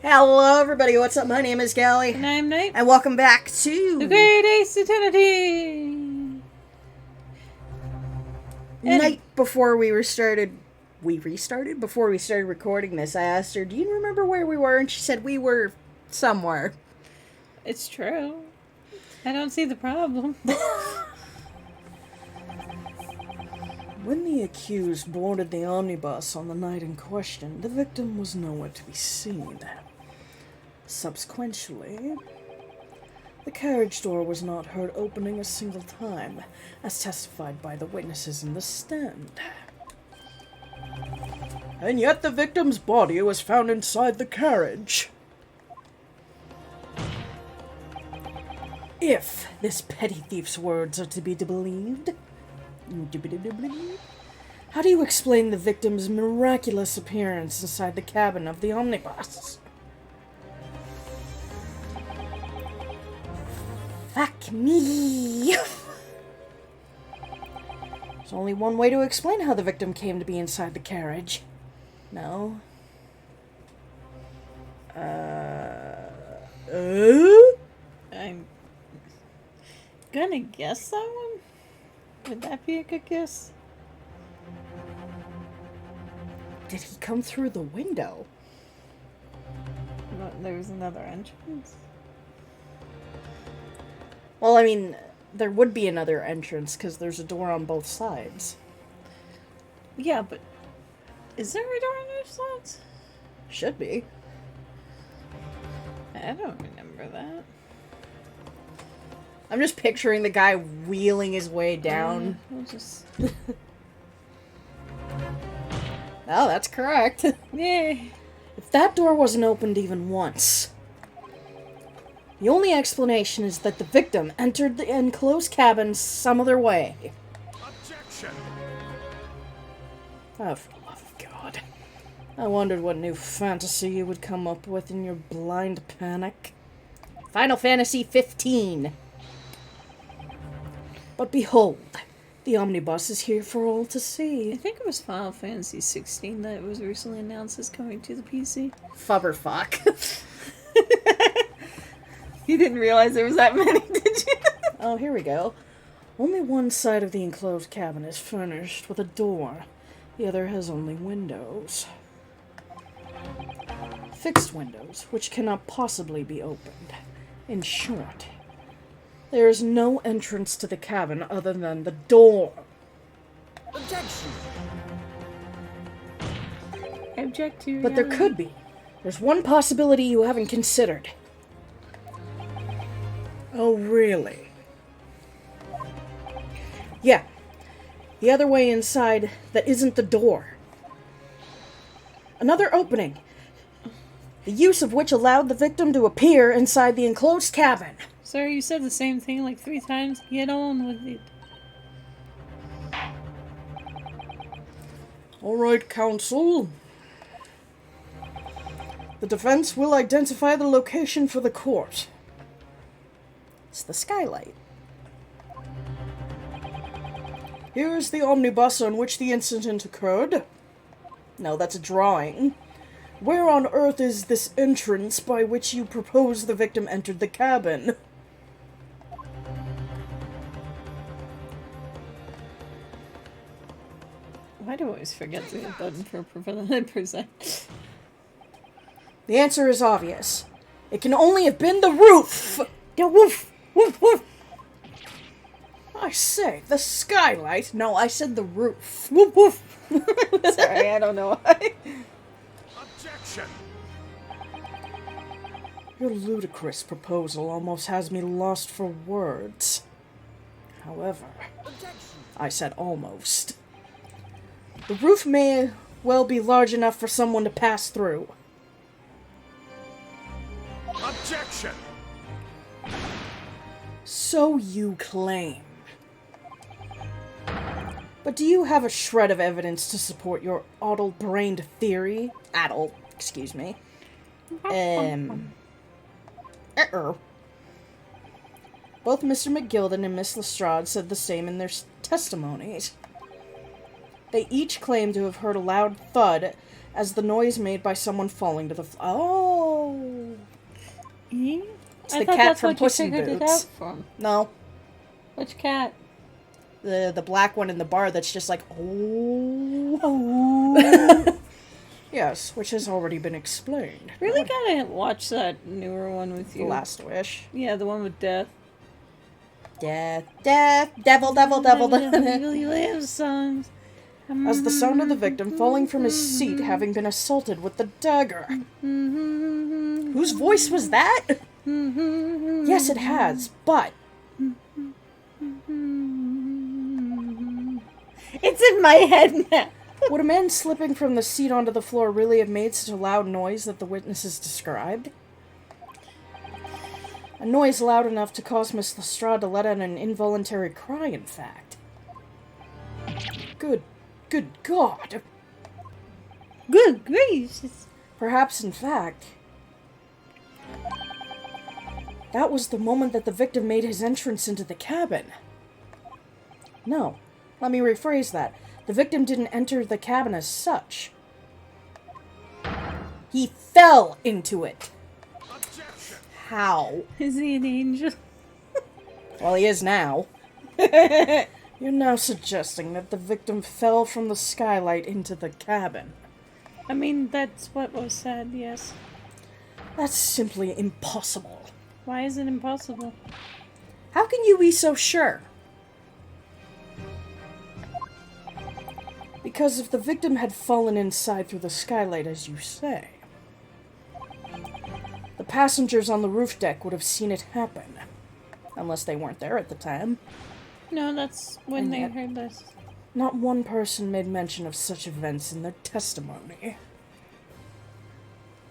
Hello, everybody. What's up? My name is Callie. And I'm Night. And welcome back to The Great Ace Eternity. Night before we restarted. Before we started recording this, I asked her, do you remember where we were? And she said we were somewhere. It's true. I don't see the problem. When the accused boarded the omnibus on the night in question, the victim was nowhere to be seen. Subsequently, the carriage door was not heard opening a single time, as testified by the witnesses in the stand. And yet the victim's body was found inside the carriage. If this petty thief's words are to be believed, how do you explain the victim's miraculous appearance inside the cabin of the omnibus? Fuck me! There's only one way to explain how the victim came to be inside the carriage. No. I'm gonna guess that one. Would that be a good guess? Did he come through the window? No, there's another entrance. Well, I mean, there would be another entrance because there's a door on both sides. Yeah, but is there a door on both sides? Should be. I don't remember that. I'm just picturing the guy wheeling his way down. We'll just... Oh, that's correct. Yay! If that door wasn't opened even once, the only explanation is that the victim entered the enclosed cabin some other way. Objection! Oh, for the love of God. I wondered what new fantasy you would come up with in your blind panic. Final Fantasy 15. But behold, the omnibus is here for all to see. I think it was Final Fantasy 16 that was recently announced as coming to the PC. Fubberfuck. You didn't realize there was that many, did you? Oh, here we go. Only one side of the enclosed cabin is furnished with a door. The other has only windows. Fixed windows, which cannot possibly be opened. In short, there is no entrance to the cabin other than the door. Objection! I object to But there could be. There's one possibility you haven't considered. Oh, really? Yeah. The other way inside that isn't the door. Another opening. The use of which allowed the victim to appear inside the enclosed cabin. Sir, you said the same thing like 3 times. Get on with it. Alright, counsel. The defense will identify the location for the court. It's the skylight. Here is the omnibus on which the incident occurred. No, that's a drawing. Where on earth is this entrance by which you propose the victim entered the cabin? Why do I always forget the button for present? The answer is obvious. It can only have been the roof! The roof! Woof, woof! I say, the skylight? No, I said the roof. Woof, woof! Sorry, I don't know why. Objection! Your ludicrous proposal almost has me lost for words. However, Objection! I said almost. The roof may well be large enough for someone to pass through. Objection! So you claim. But do you have a shred of evidence to support your addle-brained theory? Excuse me. Both Mr. McGilden and Miss Lestrade said the same in their testimonies. They each claimed to have heard a loud thud as the noise made by someone falling to the floor. Oh! It's the I thought cat that's from what Puss you in figured it Boots. out from. No. Which cat? The black one in the bar that's just like, oh. Yes, which has already been explained. Really gotta watch that newer one with The you. Last Wish. Yeah, the one with death. Death, death, devil, devil, devil. Really live songs. As the sound of the victim falling from his seat, having been assaulted with the dagger. Whose voice was that? Yes, it has, but It's in my head now. would a man slipping from the seat onto the floor really have made such a loud noise that the witnesses described? A noise loud enough to cause Miss Lestrade to let out an involuntary cry, in fact. Good God. Good gracious. Perhaps, in fact, that was the moment that the victim made his entrance into the cabin. No, let me rephrase that. The victim didn't enter the cabin as such. He fell into it. Objection! How? Is he an angel? Well, he is now. You're now suggesting that the victim fell from the skylight into the cabin. I mean, that's what was said, yes. That's simply impossible. Why is it impossible? How can you be so sure? Because if the victim had fallen inside through the skylight, as you say, the passengers on the roof deck would have seen it happen. Unless they weren't there at the time. No, that's when And they yet- heard this. Not one person made mention of such events in their testimony.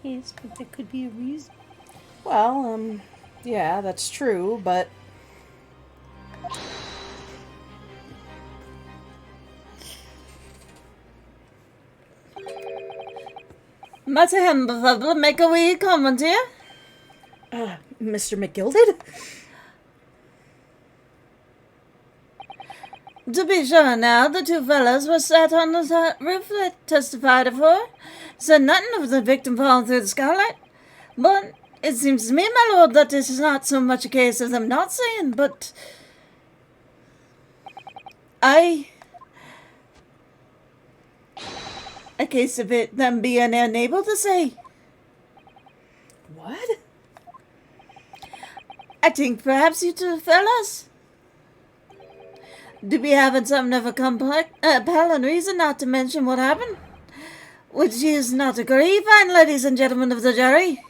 Yes, but there could be a reason. Well, yeah, that's true, but... Madam, make a wee comment here. Mr. McGilded? To be sure now, the two fellows were sat on the roof that testified for. Said nothing of the victim falling through the skylight. But it seems to me, my lord, that it is not so much a case of them not saying, but... a case of it them being unable to say. What? I think perhaps you two fellas do be having something of a compelling reason not to mention what happened. Which is not agree, fine ladies and gentlemen of the jury.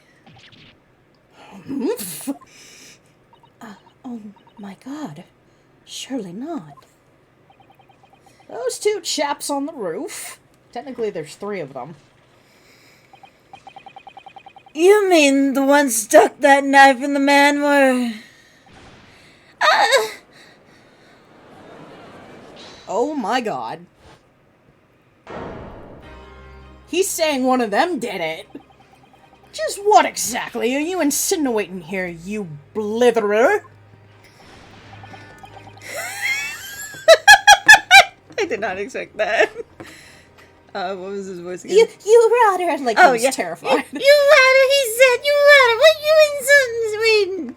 Oh my god. Surely not. Those two chaps on the roof. Technically, there's three of them. You mean the one stuck that knife in the man were... Oh my god. He's saying one of them did it. Just what exactly are you insinuating here, you blitherer? I did not expect that. What was his voice again? You rather like he was terrified. You ladder, he said, you ladder, what you insulting Sweden?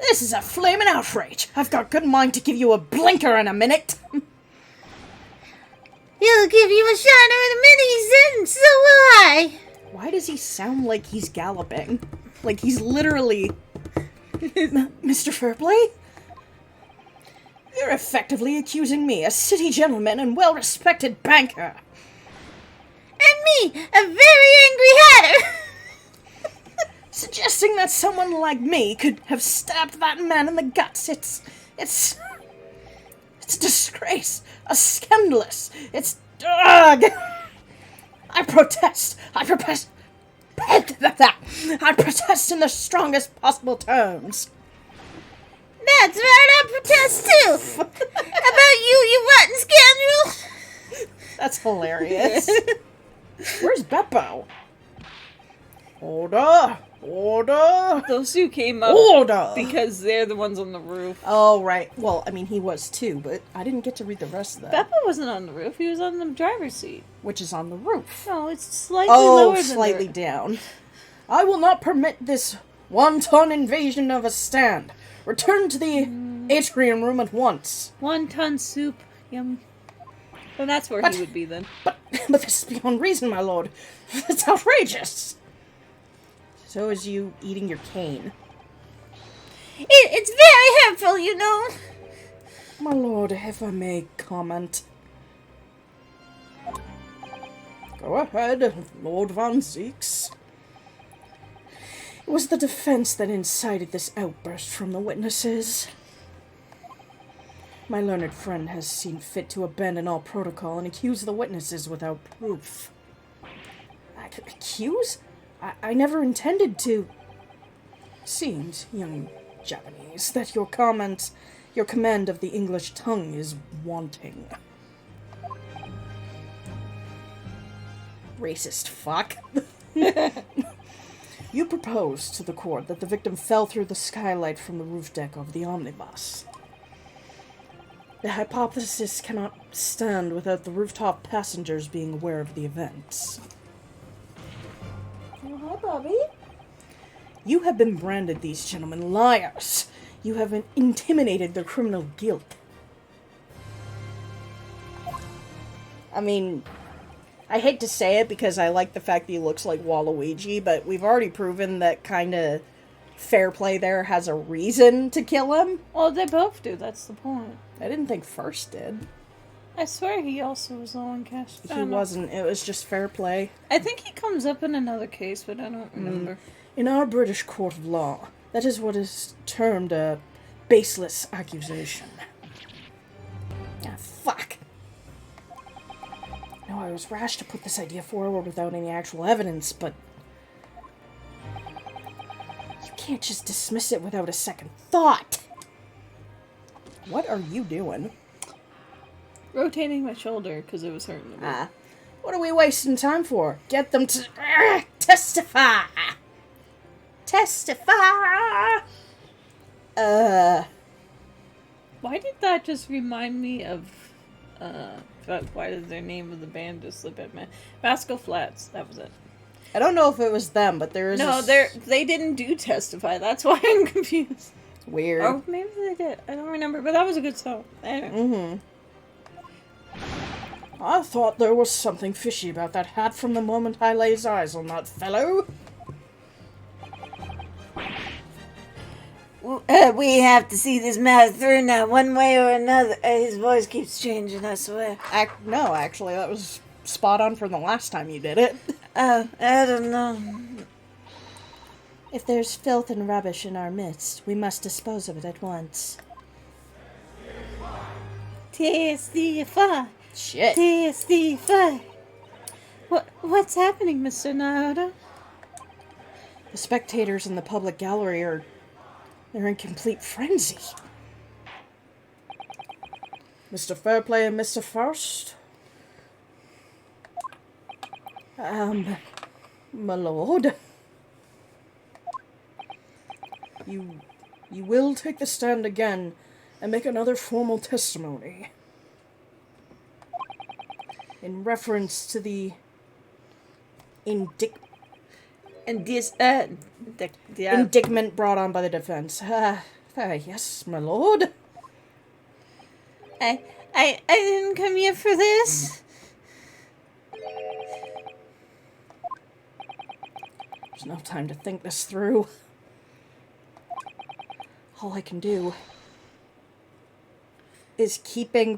This is a flaming outrage. I've got good mind to give you a blinker in a minute. He'll give you a shiner in a minute, he said, and so will I. Why does he sound like he's galloping? Like he's literally... Mr. Fairplay? You're effectively accusing me, a city gentleman and well-respected banker. And me, a very angry hatter. Suggesting that someone like me could have stabbed that man in the guts. It's a disgrace. A scandalous. It's... Ugh! I protest in the strongest possible terms. That's right, I protest too. About you rotten scoundrel. That's hilarious. Where's Beppo? Order! Order! Those two came up Order! because they're the ones on the roof. Oh, right. Well, I mean, he was too, but I didn't get to read the rest of that. Beppa wasn't on the roof. He was on the driver's seat. Which is on the roof. No, it's slightly lower than slightly the... down. I will not permit this wanton invasion of a stand. Return to the atrium room at once. Wonton soup. Yum. Well, that's where he would be then. But this is beyond reason, my lord. It's outrageous. So is you eating your cane. It's very helpful, you know. My lord, if I may comment. Go ahead, Lord Van Zeeks. It was the defense that incited this outburst from the witnesses. My learned friend has seen fit to abandon all protocol and accuse the witnesses without proof. Accuse? I never intended to. Seems, young Japanese, that your command of the English tongue is wanting. Racist fuck. You proposed to the court that the victim fell through the skylight from the roof deck of the omnibus. The hypothesis cannot stand without the rooftop passengers being aware of the events. Oh, hi, Bobby. You have been branded these gentlemen liars. You have intimidated their criminal guilt. I mean, I hate to say it because I like the fact that he looks like Waluigi, but we've already proven that kind of fair play there has a reason to kill him. Well, they both do. That's the point. I didn't think First did. I swear he also was low on cash. He wasn't. It was just fair play. I think he comes up in another case, but I don't remember. In our British court of law, that is what is termed a baseless accusation. Ah, fuck. No, I was rash to put this idea forward without any actual evidence, but you can't just dismiss it without a second thought. What are you doing? Rotating my shoulder because it was hurting me. What are we wasting time for? Get them to testify! Testify! Why did that just remind me of, why did their name of the band just slip at me? Vasco Flats, that was it. I don't know if it was them, but there is No, they didn't do Testify, that's why I'm confused. Weird. Oh, maybe they did. I don't remember, but that was a good song. Anyway. I thought there was something fishy about that hat from the moment I laid eyes on that fellow. We have to see this matter through now, one way or another. His voice keeps changing, I swear. No, actually, that was spot on from the last time you did it. Oh, I don't know. If there's filth and rubbish in our midst, we must dispose of it at once. Testify. Shit. Testify. What's happening, Mr. Naruto? The spectators in the public gallery they're in complete frenzy. Mr. Fairplay and Mr. First? My lord. You will take the stand again and make another formal testimony. In reference to the indictment brought on by the defense. Yes, my lord. I didn't come here for this. There's no time to think this through. All I can do is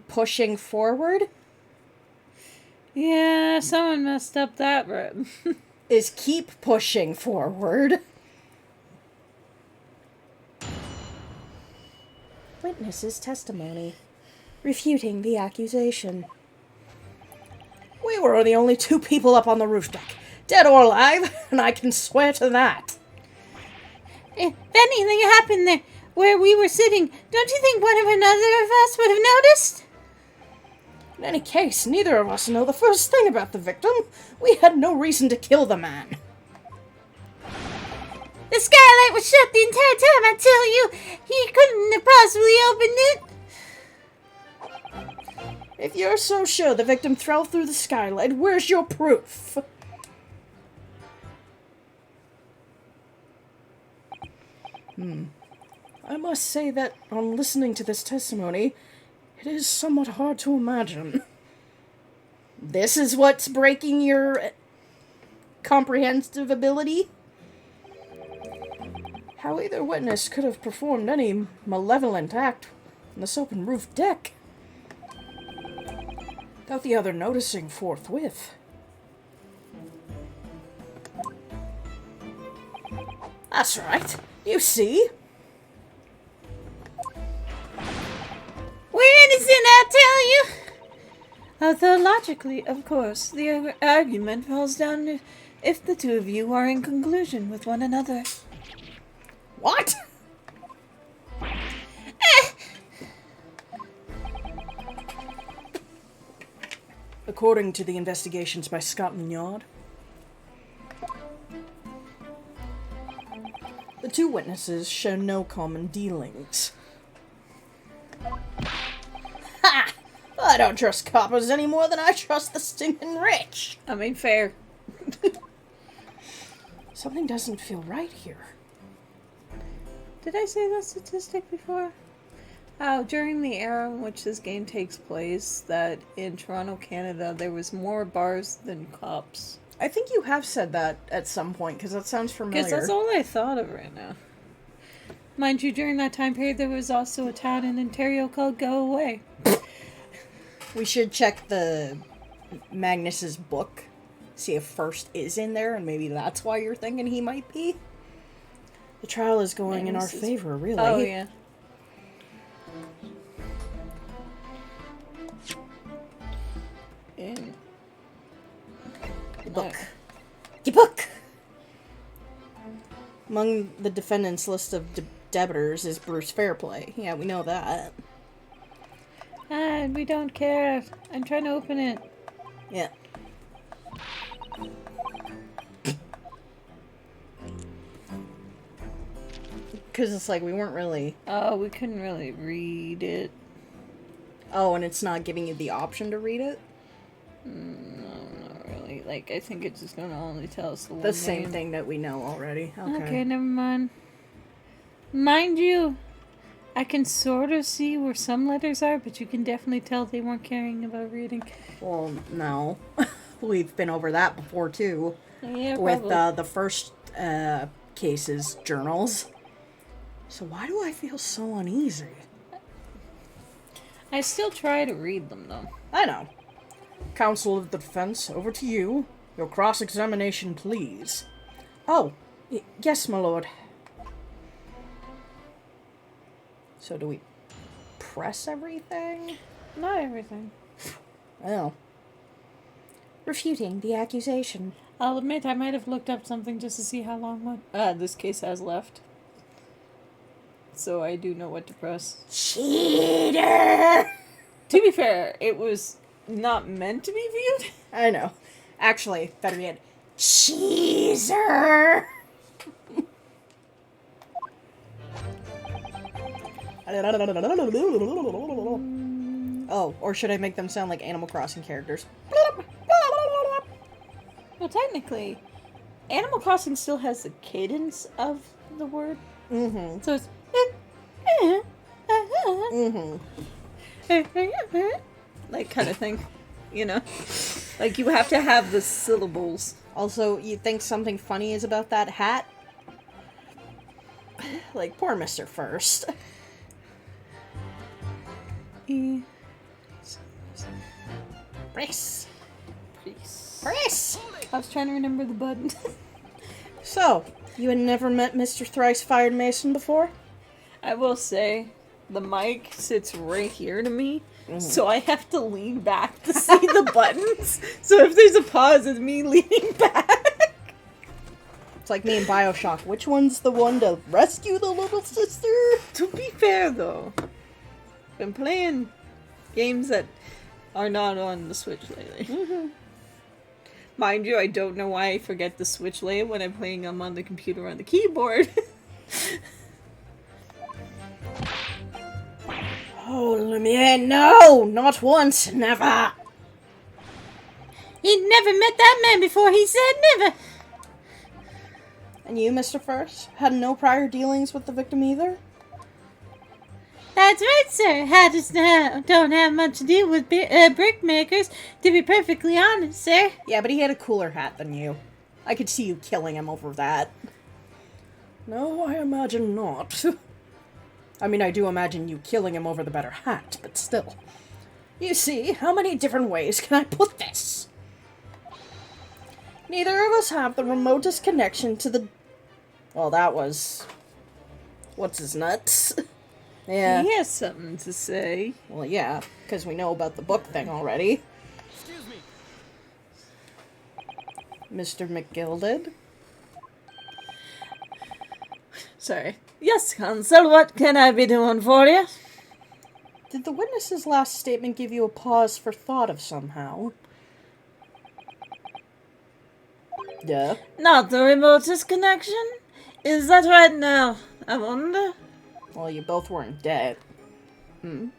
pushing forward. Yeah, someone messed up that room. Is keep pushing forward. Witness's testimony, refuting the accusation. We were the only two people up on the roof deck, dead or alive, and I can swear to that. If anything happened there where we were sitting, don't you think one of another of us would have noticed? In any case, neither of us know the first thing about the victim. We had no reason to kill the man. The skylight was shut the entire time, I tell you! He couldn't have possibly opened it! If you're so sure the victim fell through the skylight, where's your proof? I must say that, on listening to this testimony, it is somewhat hard to imagine. This is what's breaking your comprehensive ability? How either witness could have performed any malevolent act on this open roof deck without the other noticing forthwith. That's right. You see? We're innocent, I tell you! Although logically, of course, the argument falls down to if the two of you are in conclusion with one another. What? According to the investigations by Scotland Yard, the two witnesses show no common dealings. Ha! I don't trust coppers any more than I trust the stinking rich. I mean, fair. Something doesn't feel right here. Did I say that statistic before? How during the era in which this game takes place, that in Toronto, Canada, there was more bars than cops. I think you have said that at some point, because that sounds familiar. Because that's all I thought of right now. Mind you, during that time period, there was also a town in Ontario called Go Away. We should check the Magnus's book, see if First is in there, and maybe that's why you're thinking he might be. The trial is going in our favor, really. Oh, yeah. In The book. The book! Among the defendants' list of debtors is Bruce Fairplay. Yeah, we know that. We don't care. I'm trying to open it. Yeah. Because it's like we weren't really... Oh, we couldn't really read it. Oh, and it's not giving you the option to read it? No, not really. Like, I think it's just gonna only tell us the one The same name. thing that we know already. Okay, never mind. Mind you, I can sort of see where some letters are, but you can definitely tell they weren't caring about reading. Well, no. We've been over that before, too. Yeah, With probably. the first case's journals. So why do I feel so uneasy? I still try to read them, though. I know. Counsel of the defense, over to you. Your cross-examination, please. Oh, yes, my lord. So do we press everything? Not everything. Oh. Refuting the accusation. I'll admit I might have looked up something just to see how long this case has left. So I do know what to press. Cheater! To be fair, it was not meant to be viewed. I know. Actually, better yet, Cheeser! Oh, or should I make them sound like Animal Crossing characters? Well, technically, Animal Crossing still has the cadence of the word. Mm-hmm. So it's... like, kind of thing. You know? Like, you have to have the syllables. Also, you think something funny is about that hat? Like, poor Mr. First. Brace. Brace! I was trying to remember the button. So, you had never met Mr. Thrice-Fired Mason before? I will say, the mic sits right here to me, so I have to lean back to see the buttons. So if there's a pause, it's me leaning back. It's like me in Bioshock. Which one's the one to rescue the little sister? To be fair, though, I've been playing games that are not on the Switch lately. Mind you, I don't know why I forget the switch layout when I'm playing them on the computer on the keyboard. Oh, Lumiere, no! Not once, never! He'd never met that man before, he said never. And you, Mr. First, had no prior dealings with the victim either? That's right, sir. Don't have much to do with brick makers, to be perfectly honest, sir. Yeah, but he had a cooler hat than you. I could see you killing him over that. No, I imagine not. I mean, I do imagine you killing him over the better hat, but still. You see, how many different ways can I put this? Neither of us have the remotest connection to the... Well, that was... What's his nuts? Yeah. He has something to say. Well, yeah, because we know about the book thing already. Excuse me. Mr. McGilded? Sorry. Yes, Consul, what can I be doing for you? Did the witness's last statement give you a pause for thought of somehow? Yeah. Not the remotest connection? Is that right now? I wonder. Well, you both weren't dead. What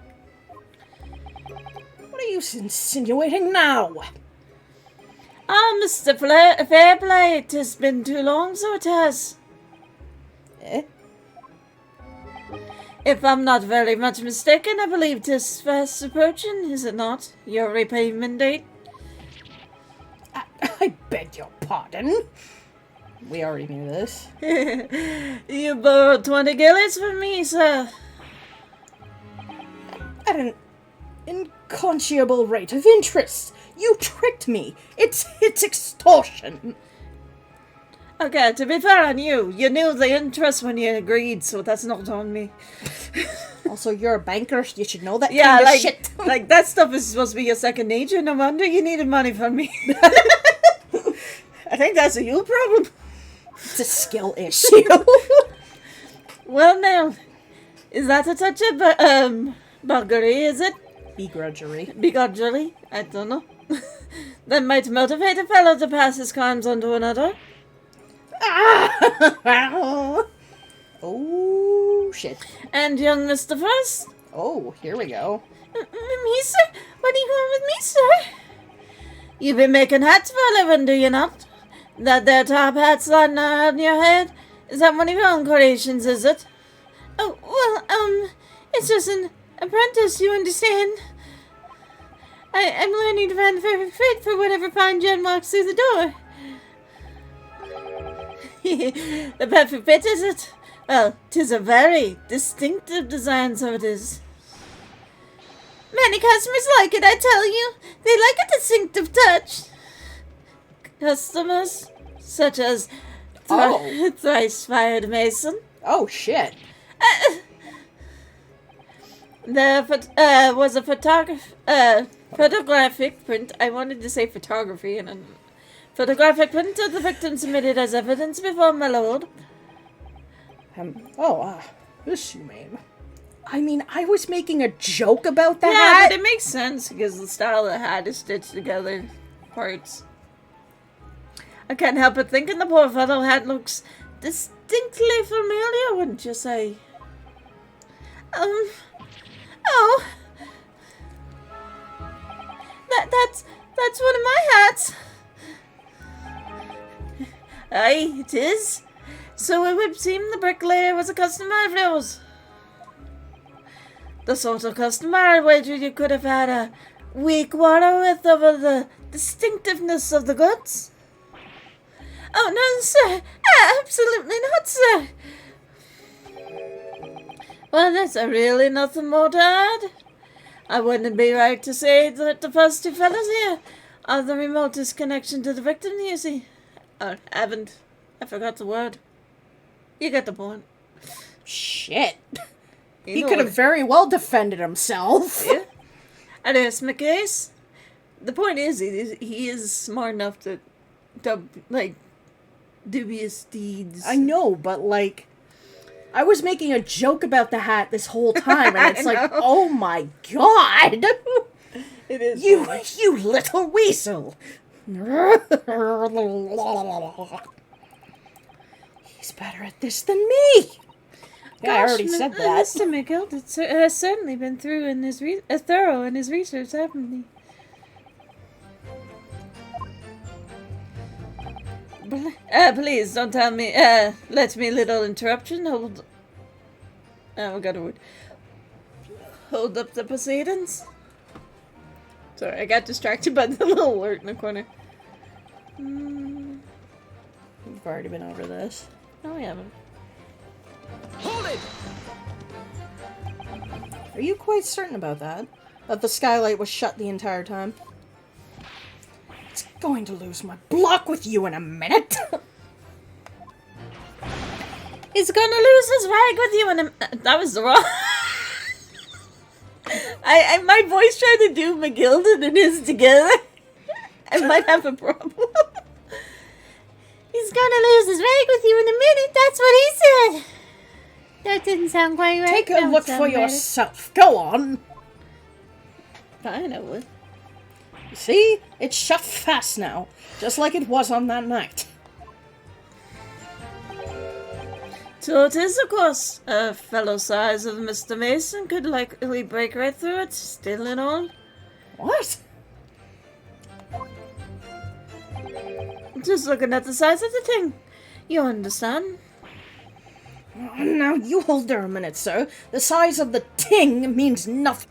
are you insinuating now? Ah, Mr. Fairplay, it has been too long, so it has. Eh? If I'm not very much mistaken, I believe 'tis fast approaching, is it not? Your repayment date? I beg your pardon? We already knew this. You borrowed 20 guineas from me, sir. At an inconscionable rate of interest. You tricked me. It's extortion. Okay, to be fair on you, you knew the interest when you agreed, so that's not on me. Also, you're a banker. You should know that Yeah, kind like, of shit. like that stuff is supposed to be your second nature. No wonder you needed money from me. I think that's a you problem. It's a skill issue. Well, now, is that a touch of buggery? Is it? Begrudgery. Begrudgery? I don't know. That might motivate a fellow to pass his crimes on to another. Oh, shit. And young Mr. First? Oh, here we go. Me, sir? What do you want with me, sir? You've been making hats for a living, do you not? That there top hat sliding around your head? Is that one of your own creations, is it? Oh, well, it's just an apprentice, you understand? I'm learning to find the perfect fit for whatever fine gem walks through the door. The perfect fit, is it? Well, 'tis a very distinctive design, so it is. Many customers like it, I tell you. They like a distinctive touch. Customers such as Thrice-Fired Mason. Oh, shit. There was a photographic print. I wanted to say photography, and a photographic print of the victim submitted as evidence before my lord. This you mean. I mean, I was making a joke about the Yeah, hat. but it makes sense because the style of the hat is stitched together parts. I can't help but thinking the poor fellow hat looks distinctly familiar, wouldn't you say? Oh. That's one of my hats. Aye, it is. So it would seem the bricklayer was a customer of yours. The sort of customer I wager you could have had a weak quarrel with over the distinctiveness of the goods. Oh, no, sir. Absolutely not, sir. Well, there's really nothing more to add. I wouldn't be right to say that the first two fellas here are the remotest connection to the victim, you see. Or haven't. I forgot the word. You get the point. Shit. You He know could have what- very well defended himself. Yeah. And it's my case. The point is, he is smart enough to like, dubious deeds. I know, but like, I was making a joke about the hat this whole time, and it's I like, know. oh my god! It is. You little weasel! He's better at this than me. Yeah, I already said that. Mr. McGill has certainly been thorough in his research, haven't he? Please don't tell me. Let me a little interruption. Hold. Oh, I got a word. Hold up the proceedings. Sorry, I got distracted by the little alert in the corner. We've already been over this. No, we haven't. Hold it! Are you quite certain about that? That the skylight was shut the entire time? It's going to lose my block with you in a minute. He's gonna lose his rag with you in a... That was the wrong... my voice tried to do McGilden and his together. I might have a problem. He's gonna lose his rag with you in a minute. That's what he said. That didn't sound quite right. Take a look for yourself. Go on. Fine, I would. See? It's shut fast now. Just like it was on that night. So it is, of course. A fellow size of Mr. Mason could likely break right through it, still and all. What? Just looking at the size of the thing. You understand? Oh, now you hold there a minute, sir. The size of the ting means nothing.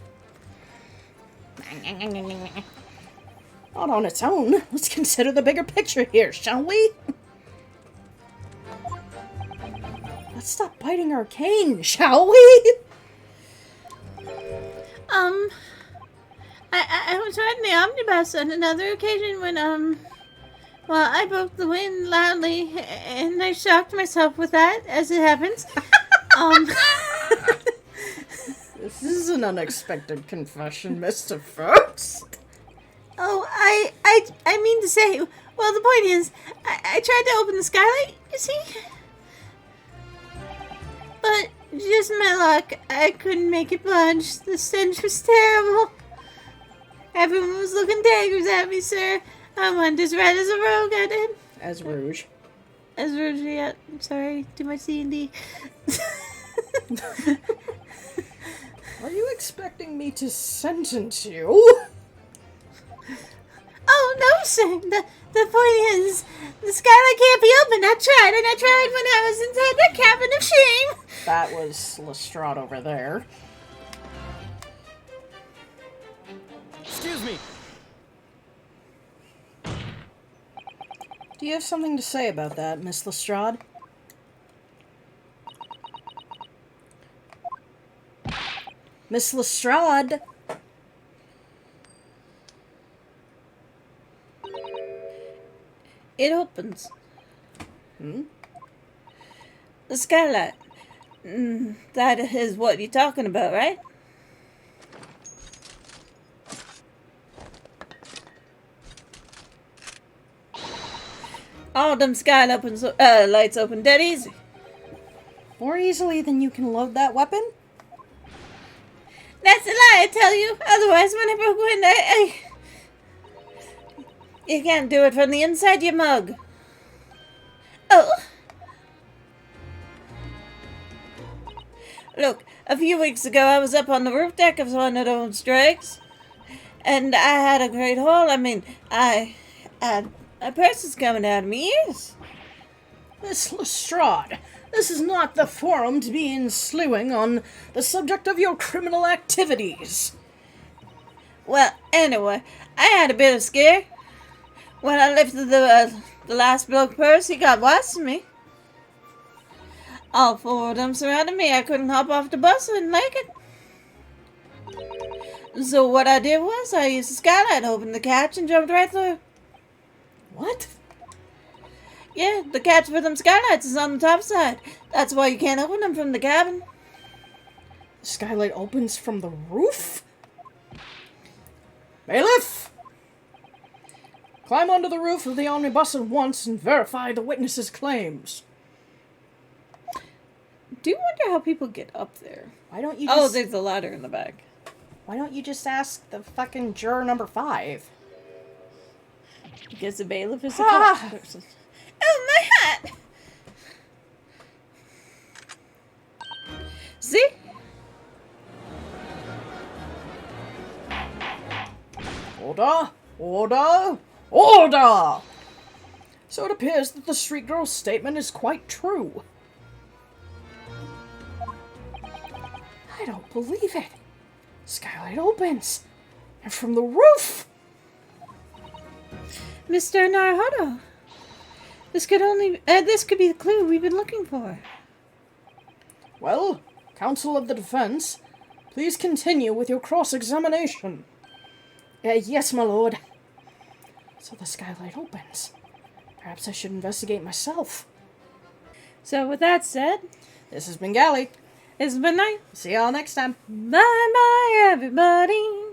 Not on its own. Let's consider the bigger picture here, shall we? Let's stop biting our cane, shall we? I was riding the omnibus on another occasion when, well, I broke the wind loudly, and I shocked myself with that, as it happens. This is an unexpected confession, Mr. First. Oh, I mean to say, well, the point is, I tried to open the skylight, you see? But just my luck, I couldn't make it budge. The stench was terrible. Everyone was looking daggers at me, sir. I went as red as a rogue, I did. As Rouge. As Rouge, yeah. Sorry, too much D&D. Are you expecting me to sentence you? Oh, no, sir. The point is, the skylight can't be opened. I tried when I was inside that cabin of shame. That was Lestrade over there. Excuse me. Do you have something to say about that, Miss Lestrade? Miss Lestrade! It opens. The skylight. That is what you're talking about, right? All them lights open dead easy. More easily than you can load that weapon? That's a lie, I tell you. Otherwise, when I broke wind, You can't do it from the inside, you mug. Oh. Look, a few weeks ago, I was up on the roof deck of one of those drags. And I had a great haul. I mean, my purse is coming out of my ears. Miss Lestrade, this is not the forum to be enslewing on the subject of your criminal activities. Well, anyway, I had a bit of a scare. When I lifted the last bloke purse, he got wise to me. All four of them surrounded me. I couldn't hop off the bus. I didn't like it. So what I did was I used the skylight, opened the catch, and jumped right through. What? Yeah, the catch for them skylights is on the top side. That's why you can't open them from the cabin. The skylight opens from the roof? Bailiff! Climb onto the roof of the omnibus at once and verify the witness's claims. Do you wonder how people get up there? Why don't you Oh, just... there's a ladder in the back. Why don't you just ask the fucking juror number 5? Because the bailiff is a Ah. cop person. Oh, my hat! See? Order! Order! Order! So it appears that the street girl's statement is quite true. I don't believe it. Skylight opens. And from the roof! Mr. Naruhodo. This could be the clue we've been looking for. Well, counsel of the defense, please continue with your cross-examination. Yes, my lord. So the skylight opens. Perhaps I should investigate myself. So with that said, This has been Gally. it's been night. See y'all next time. Bye bye everybody.